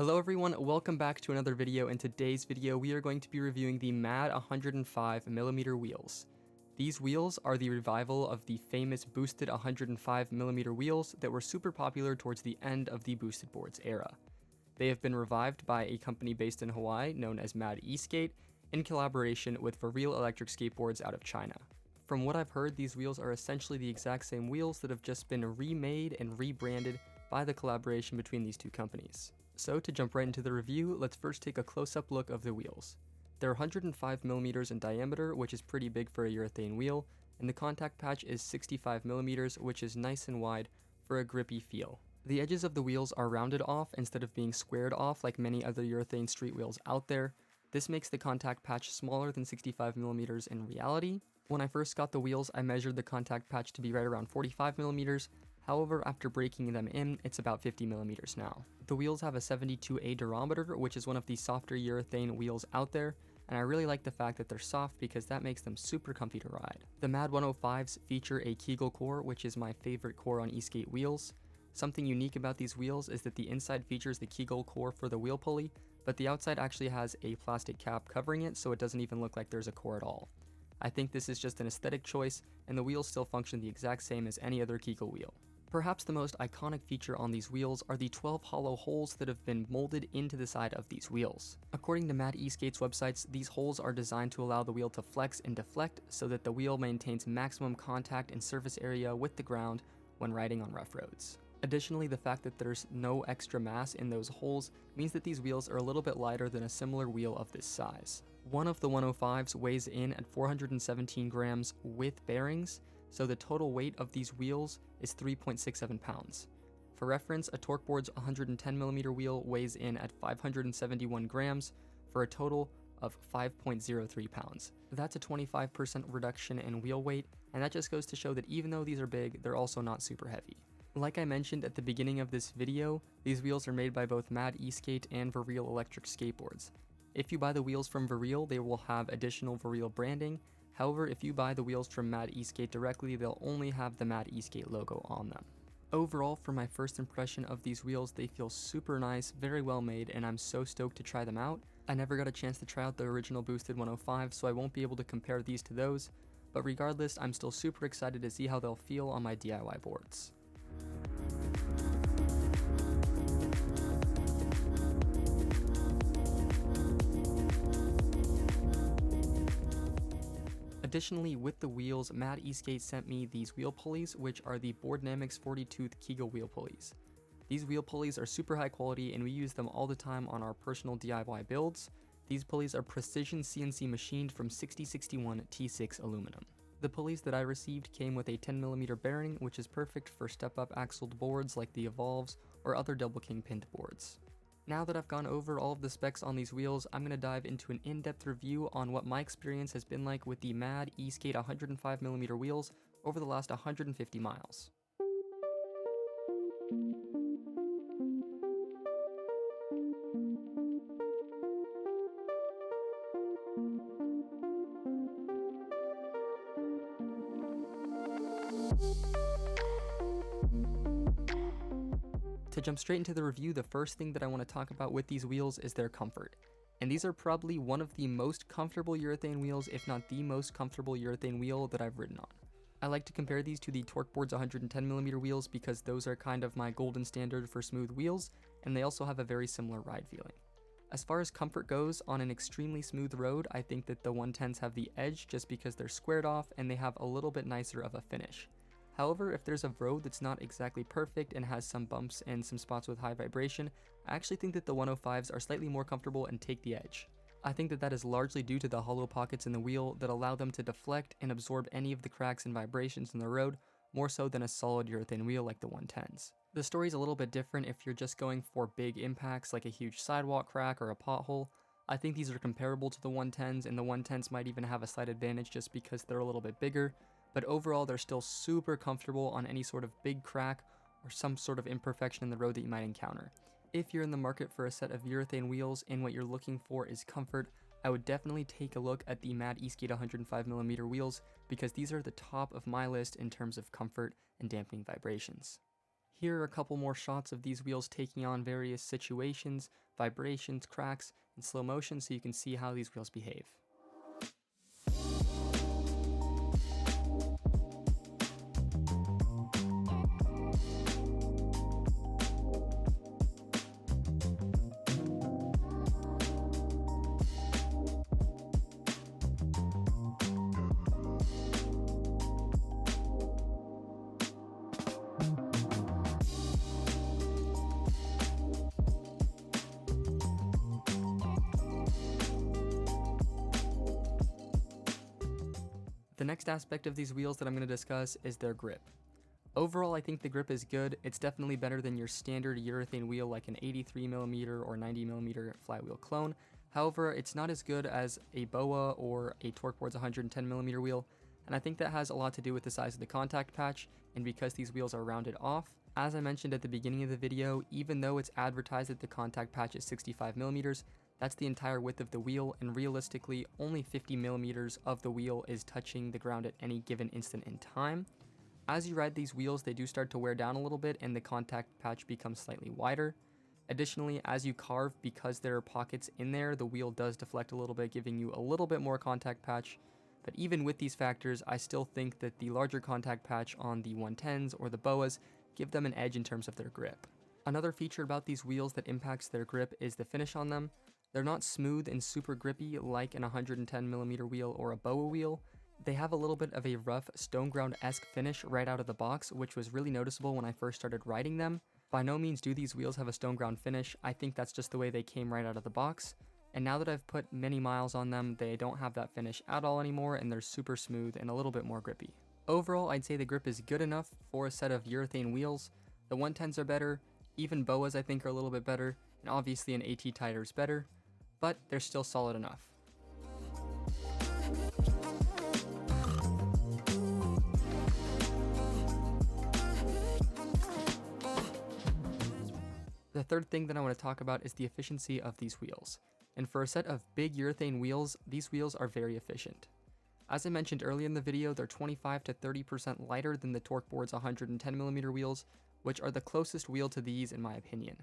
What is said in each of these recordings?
Hello everyone, welcome back to another video. In today's video, we are going to be reviewing the MAD 105mm wheels. These wheels are the revival of the famous boosted 105mm wheels that were super popular towards the end of the boosted boards era. They have been revived by a company based in Hawaii known as MAD Esk8 in collaboration with Real Electric Skateboards out of China. From what I've heard, these wheels are essentially the exact same wheels that have just been remade and rebranded by the collaboration between these two companies. So to jump right into the review, let's first take a close-up look of the wheels. They're 105mm in diameter, which is pretty big for a urethane wheel, and the contact patch is 65mm, which is nice and wide for a grippy feel. The edges of the wheels are rounded off instead of being squared off like many other urethane street wheels out there. This makes the contact patch smaller than 65mm in reality. When I first got the wheels, I measured the contact patch to be right around 45mm. However, after breaking them in, it's about 50mm now. The wheels have a 72A durometer, which is one of the softer urethane wheels out there, and I really like the fact that they're soft because that makes them super comfy to ride. The MAD 105s feature a Kegel core, which is my favorite core on Esk8 wheels. Something unique about these wheels is that the inside features the Kegel core for the wheel pulley, but the outside actually has a plastic cap covering it, so it doesn't even look like there's a core at all. I think this is just an aesthetic choice, and the wheels still function the exact same as any other Kegel wheel. Perhaps the most iconic feature on these wheels are the 12 hollow holes that have been molded into the side of these wheels. According to MAD Esk8's websites, these holes are designed to allow the wheel to flex and deflect so that the wheel maintains maximum contact and surface area with the ground when riding on rough roads. Additionally, the fact that there's no extra mass in those holes means that these wheels are a little bit lighter than a similar wheel of this size. One of the 105s weighs in at 417 grams with bearings, so the total weight of these wheels is 3.67 pounds. For reference, a Torqueboard's 110mm wheel weighs in at 571 grams for a total of 5.03 pounds. That's a 25% reduction in wheel weight, and that just goes to show that even though these are big, they're also not super heavy. Like I mentioned at the beginning of this video, these wheels are made by both MAD Esk8 and Real Electric Skateboards. If you buy the wheels from Real, they will have additional Real branding. However, if you buy the wheels from MAD Esk8 directly, they'll only have the MAD Esk8 logo on them. Overall, for my first impression of these wheels, they feel super nice, very well made, and I'm so stoked to try them out. I never got a chance to try out the original boosted 105, so I won't be able to compare these to those, but regardless, I'm still super excited to see how they'll feel on my DIY boards. Additionally, with the wheels, MAD Esk8 sent me these wheel pulleys, which are the Boardnamics 40-tooth Kegel wheel pulleys. These wheel pulleys are super high quality and we use them all the time on our personal DIY builds. These pulleys are precision CNC machined from 6061 T6 aluminum. The pulleys that I received came with a 10mm bearing, which is perfect for step-up axled boards like the Evolves or other double king pinned boards. Now that I've gone over all of the specs on these wheels, I'm going to dive into an in-depth review on what my experience has been like with the MAD Esk8 105mm wheels over the last 150 miles. To jump straight into the review, the first thing that I want to talk about with these wheels is their comfort. And these are probably one of the most comfortable urethane wheels, if not the most comfortable urethane wheel that I've ridden on. I like to compare these to the Torqueboard's 110mm wheels because those are kind of my golden standard for smooth wheels, and they also have a very similar ride feeling. As far as comfort goes, on an extremely smooth road, I think that the 110s have the edge just because they're squared off and they have a little bit nicer of a finish. However, if there's a road that's not exactly perfect and has some bumps and some spots with high vibration, I actually think that the 105s are slightly more comfortable and take the edge. I think that is largely due to the hollow pockets in the wheel that allow them to deflect and absorb any of the cracks and vibrations in the road, more so than a solid urethane wheel like the 110s. The story's a little bit different if you're just going for big impacts like a huge sidewalk crack or a pothole. I think these are comparable to the 110s, and the 110s might even have a slight advantage just because they're a little bit bigger. But overall, they're still super comfortable on any sort of big crack or some sort of imperfection in the road that you might encounter. If you're in the market for a set of urethane wheels and what you're looking for is comfort, I would definitely take a look at the MAD Esk8 105mm wheels because these are the top of my list in terms of comfort and dampening vibrations. Here are a couple more shots of these wheels taking on various situations, vibrations, cracks, in slow motion so you can see how these wheels behave. The next aspect of these wheels that I'm going to discuss is their grip. Overall, I think the grip is good. It's definitely better than your standard urethane wheel like an 83mm or 90mm flywheel clone. However, it's not as good as a BOA or a Torqueboard's 110mm wheel, and I think that has a lot to do with the size of the contact patch and because these wheels are rounded off. As I mentioned at the beginning of the video, even though it's advertised that the contact patch is 65mm, that's the entire width of the wheel, and realistically, only 50mm of the wheel is touching the ground at any given instant in time. As you ride these wheels, they do start to wear down a little bit and the contact patch becomes slightly wider. Additionally, as you carve, because there are pockets in there, the wheel does deflect a little bit, giving you a little bit more contact patch. But even with these factors, I still think that the larger contact patch on the 110s or the BOAs give them an edge in terms of their grip. Another feature about these wheels that impacts their grip is the finish on them. They're not smooth and super grippy like an 110mm wheel or a BOA wheel. They have a little bit of a rough stone ground-esque finish right out of the box, which was really noticeable when I first started riding them. By no means do these wheels have a stone ground finish. I think that's just the way they came right out of the box. And now that I've put many miles on them, they don't have that finish at all anymore, and they're super smooth and a little bit more grippy. Overall, I'd say the grip is good enough for a set of urethane wheels. The 110s are better, even BOAs I think are a little bit better, and obviously an AT titer is better, but they're still solid enough. The third thing that I want to talk about is the efficiency of these wheels. And for a set of big urethane wheels, these wheels are very efficient. As I mentioned earlier in the video, they're 25 to 30% lighter than the Torqueboard's 110mm wheels, which are the closest wheel to these in my opinion.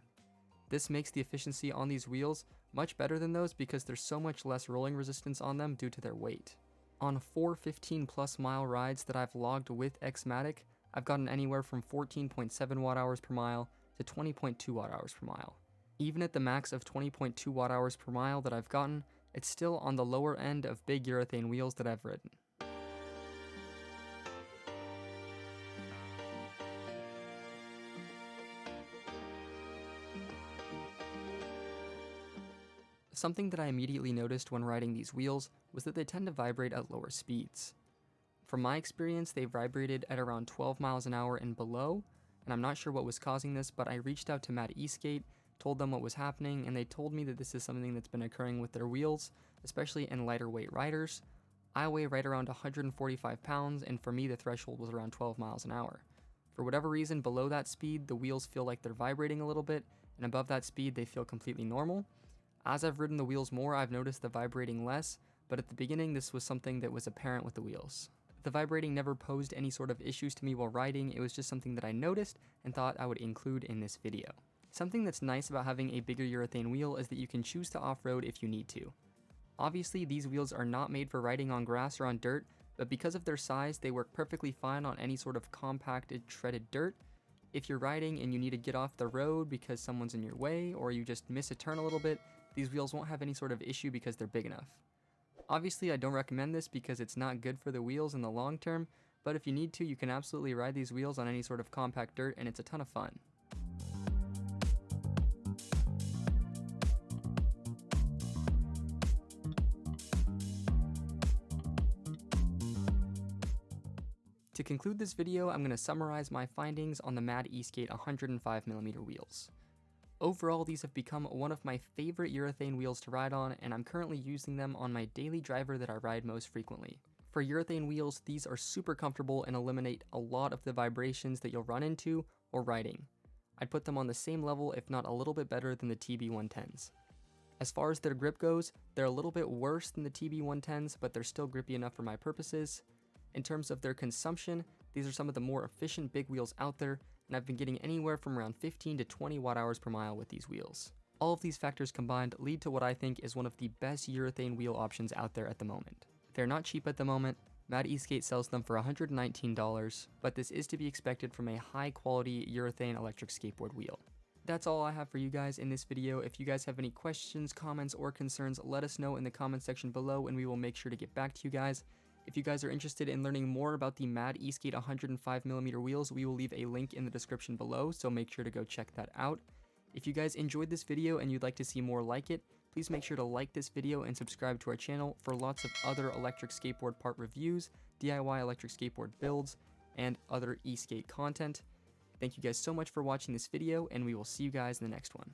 This makes the efficiency on these wheels much better than those because there's so much less rolling resistance on them due to their weight. On 4 15+ mile rides that I've logged with Esk8, I've gotten anywhere from 14.7 watt-hours per mile to 20.2 watt-hours per mile. Even at the max of 20.2 watt-hours per mile that I've gotten, it's still on the lower end of big urethane wheels that I've ridden. Something that I immediately noticed when riding these wheels was that they tend to vibrate at lower speeds. From my experience, they vibrated at around 12 miles an hour and below, and I'm not sure what was causing this, but I reached out to Esk8, told them what was happening, and they told me that this is something that's been occurring with their wheels, especially in lighter weight riders. I weigh right around 145 pounds, and for me the threshold was around 12 miles an hour. For whatever reason, below that speed, the wheels feel like they're vibrating a little bit, and above that speed, they feel completely normal. As I've ridden the wheels more, I've noticed the vibrating less, but at the beginning this was something that was apparent with the wheels. The vibrating never posed any sort of issues to me while riding, it was just something that I noticed and thought I would include in this video. Something that's nice about having a bigger urethane wheel is that you can choose to off-road if you need to. Obviously, these wheels are not made for riding on grass or on dirt, but because of their size, they work perfectly fine on any sort of compacted, shredded dirt. If you're riding and you need to get off the road because someone's in your way, or you just miss a turn a little bit, these wheels won't have any sort of issue because they're big enough. Obviously, I don't recommend this because it's not good for the wheels in the long term, but if you need to, you can absolutely ride these wheels on any sort of compact dirt and it's a ton of fun. To conclude this video, I'm going to summarize my findings on the Esk8 105mm wheels. Overall, these have become one of my favorite urethane wheels to ride on, and I'm currently using them on my daily driver that I ride most frequently. For urethane wheels, these are super comfortable and eliminate a lot of the vibrations that you'll run into while riding. I'd put them on the same level, if not a little bit better than the TB110s. As far as their grip goes, they're a little bit worse than the TB110s, but they're still grippy enough for my purposes. In terms of their consumption, these are some of the more efficient big wheels out there, and I've been getting anywhere from around 15 to 20 watt-hours per mile with these wheels. All of these factors combined lead to what I think is one of the best urethane wheel options out there at the moment. They're not cheap at the moment. Mad Esk8 sells them for $119, but this is to be expected from a high-quality urethane electric skateboard wheel. That's all I have for you guys in this video. If you guys have any questions, comments, or concerns, let us know in the comment section below and we will make sure to get back to you guys. If you guys are interested in learning more about the Mad Esk8 105mm wheels, we will leave a link in the description below, so make sure to go check that out. If you guys enjoyed this video and you'd like to see more like it, please make sure to like this video and subscribe to our channel for lots of other electric skateboard part reviews, DIY electric skateboard builds, and other Esk8 content. Thank you guys so much for watching this video, and we will see you guys in the next one.